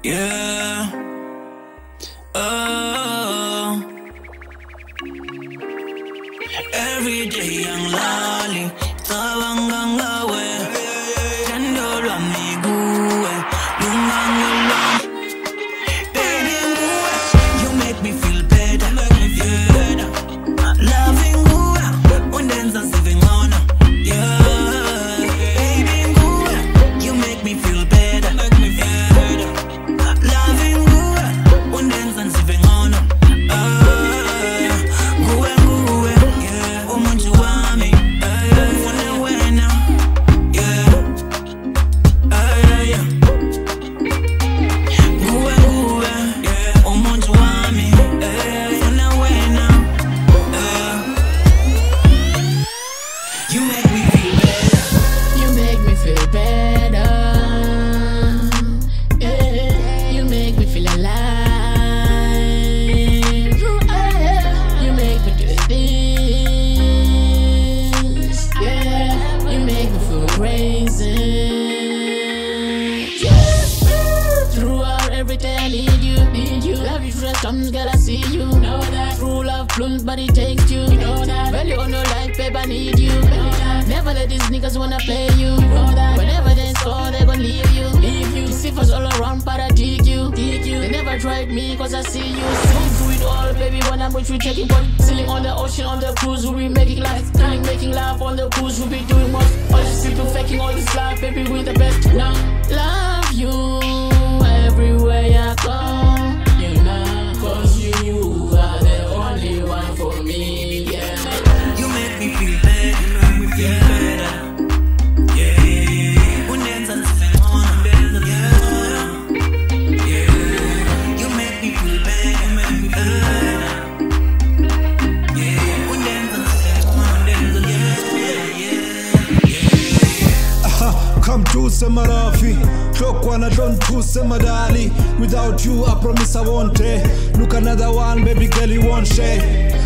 Yeah. Oh. Every day I'm lolly. Tawangangawe. Tendo la miguwe. Lungangulang. Baby, you make me feel better. Yeah. Loving you. Undenza siving on. Yeah. Baby, you make me feel better. Comes, girl, I see you. Know that true love blooms, but it takes you. Know that value on your life, babe, I need you. Know that never let these niggas wanna play you. Know that whenever they score, they gon' leave you. You see us all around, but I dig you. They never tried me, cause I see you. So do it all, baby, when I'm with you, taking boat. Sailing on the ocean, on the cruise, we'll be making life. Making love on the cruise, we'll be doing what? All these people faking all this love, baby, we the best. Now, love you everywhere I go. You are the only one for me, yeah. You make me feel better, you make me feel better. Yeah, yeah. Undenza siving on, yeah. Yeah. You make me feel better, you make me feel better. Yeah. Undenza siving on, yeah. Come true, Semarafi. Clock one, I don't do Semadali. Without you, I promise I won't. Look another one, baby girl, you won't share.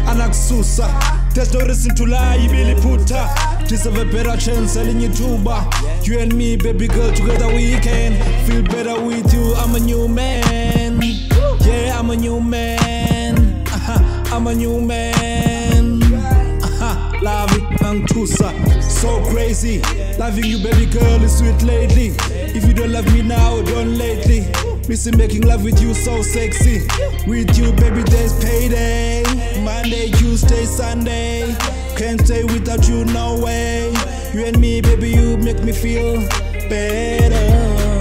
Anaksusa, there's no reason to lie, you really put her. Deserve a better chance, selling you tuba. You and me, baby girl, together we can feel better with you. I'm a new man. Yeah, I'm a new man. I'm a new man. Love it, Antusa. So crazy. Loving you, baby girl, is sweet lately. If you don't love me now, don't lately. Missing making love with you, so sexy. With you, baby, there's payday. Monday, Tuesday, Sunday. Can't stay without you, no way. You and me, baby, you make me feel better.